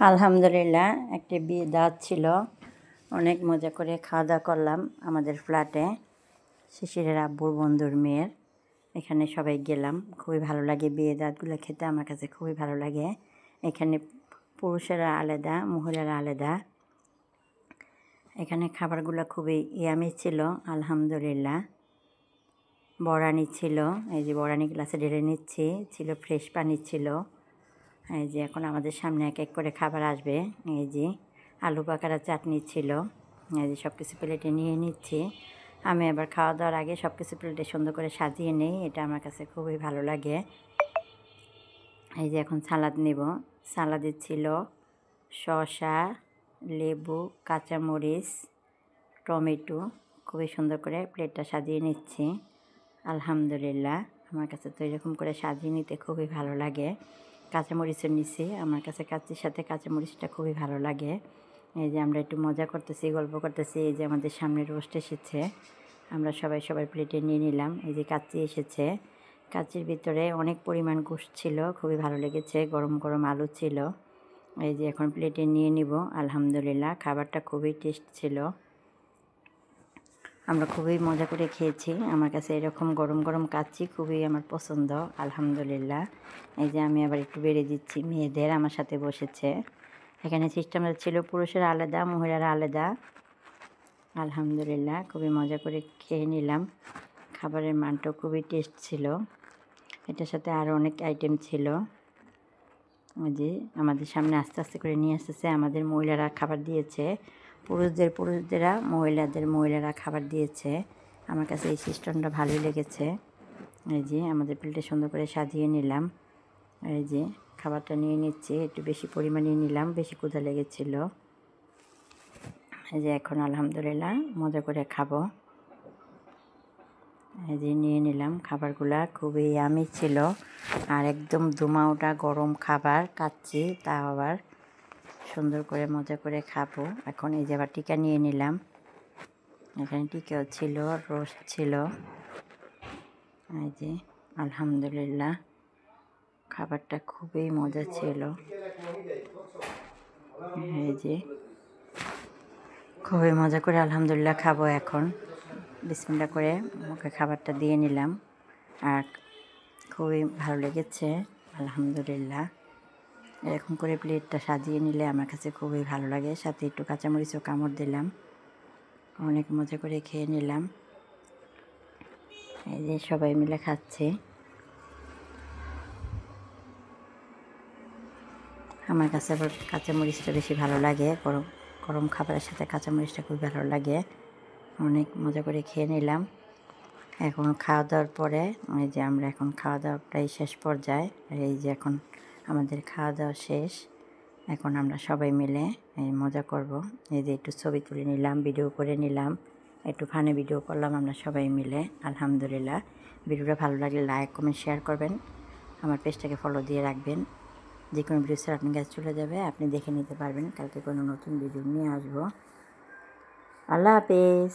আলহামদুলিল্লাহ, একটি বিয়ে দাওয়াত ছিল। অনেক মজা করে খাওয়া দাওয়া করলাম আমাদের ফ্ল্যাটে, শিশিরের আব্বুর বন্ধুর মেয়ের। এখানে সবাই গেলাম, খুবই ভালো লাগে বিয়ে দাওয়াতগুলো খেতে, আমার কাছে খুবই ভালো লাগে। এখানে পুরুষেরা আলাদা, মহিলারা আলাদা। এখানে খাবারগুলো খুবই ইয়ামি ছিল আলহামদুলিল্লাহ। বড়ানি ছিল, এই যে বড়ানি গ্লাসে ঢেলে নিচ্ছি, ছিল ফ্রেশ পানি ছিল। এই যে এখন আমাদের সামনে এক এক করে খাবার আসবে। এই যে আলু পাকারা চাটনি ছিল, এই যে সব কিছু প্লেটে নিয়ে নিচ্ছি। আমি আবার খাওয়া দাওয়ার আগে সব কিছু প্লেটে সুন্দর করে সাজিয়ে নিই, এটা আমার কাছে খুবই ভালো লাগে। এই যে এখন সালাদ নেব। সালাদে ছিল শসা, লেবু, কাঁচামরিচ, টমেটো। খুবই সুন্দর করে প্লেটটা সাজিয়ে নিচ্ছি। আলহামদুলিল্লাহ, আমার কাছে তো এরকম করে সাজিয়ে নিতে খুবই ভালো লাগে। কাঁচামরিচের নিচে আমার কাছে কাচ্চির সাথে কাঁচামরিচটা খুবই ভালো লাগে। এই যে আমরা একটু মজা করতেছি, গল্প করতেছি। এই যে আমাদের সামনে রোস্ট এসেছে, আমরা সবাই প্লেটে নিয়ে নিলাম। এই যে কাচ্চি এসেছে, কাচ্চির ভিতরে অনেক পরিমাণ গোশত ছিল, খুবই ভালো লেগেছে। গরম গরম আলু ছিল। এই যে এখন প্লেটে নিয়ে নিব। আলহামদুলিল্লাহ, খাবারটা খুবই টেস্ট ছিল, আমরা খুবই মজা করে খেয়েছি। আমার কাছে এরকম গরম গরম কাচ্চি খুবই আমার পছন্দ আলহামদুলিল্লাহ। এই যে আমি আবার একটু বেড়ে দিচ্ছি, মেয়েদের আমার সাথে বসেছে। এখানে সিস্টেমটা ছিল পুরুষের আলাদা, মহিলারা আলাদা। আলহামদুলিল্লাহ, খুবই মজা করে খেয়ে নিলাম। খাবারের মানটাও খুবই টেস্ট ছিল। এটার সাথে আরও অনেক আইটেম ছিল। ওই যে আমাদের সামনে আস্তে আস্তে করে নিয়ে আসতেছে, আমাদের মহিলারা খাবার দিয়েছে, পুরুষদেরা মহিলারা খাবার দিয়েছে। আমার কাছে এই সিস্টেমটা ভালোই লেগেছে। এই যে আমাদের প্লেটে সুন্দর করে সাজিয়ে নিলাম। এই যে খাবারটা নিয়ে নিচ্ছি, একটু বেশি পরিমাণে নিলাম, বেশি ক্ষুধা লেগেছিল। এই যে এখন আলহামদুলিল্লাহ মজা করে খাবো। এই যে নিয়ে নিলাম খাবারগুলা, খুবই ইয়ামি ছিল আর একদম ধুমা ওঠা গরম খাবার কাচ্চি, তা আবার সুন্দর করে মজা করে খাবো। এখন এই যে আবার টিকা নিয়ে নিলাম, এখানে টিকাও ছিল, রোস্ট ছিল। এই যে আলহামদুলিল্লাহ, খাবারটা খুবই মজা ছিল। এই যে খুবই মজা করে আলহামদুলিল্লাহ খাবো এখন। বিসমিল্লাহ করে মুখে খাবারটা দিয়ে নিলাম, আর খুবই ভালো লেগেছে আলহামদুলিল্লাহ। এরকম করে প্লেটটা সাজিয়ে নিলে আমার কাছে খুবই ভালো লাগে। সাথে একটু কাঁচামরিচও কামড় দিলাম, অনেক মজা করে খেয়ে নিলাম। এই যে সবাই মিলে খাচ্ছে। আমার কাছে আবার কাঁচামরিচটা বেশি ভালো লাগে, গরম গরম খাবারের সাথে কাঁচামরিচটা খুব ভালো লাগে। অনেক মজা করে খেয়ে নিলাম। এখন খাওয়া দাওয়ার পরে এই যে আমরা এখন খাওয়া দাওয়া প্রায় শেষ পর্যায়ে। এই যে এখন আমাদের খাওয়া দাওয়া শেষ, এখন আমরা সবাই মিলে মজা করব। এই যে একটু ছবি তুলে নিলাম, ভিডিও করে নিলাম, একটু ফানি ভিডিও করলাম আমরা সবাই মিলে আলহামদুলিল্লাহ। ভিডিওটা ভালো লাগলে লাইক কমেন্ট শেয়ার করবেন, আমার পেজটাকে ফলো দিয়ে রাখবেন। যে কোনো ভিডিও স্যার আপনার কাছে চলে যাবে, আপনি দেখে নিতে পারবেন। কালকে কোনো নতুন ভিডিও নিয়ে আসবো। আল্লাহ হাফেজ।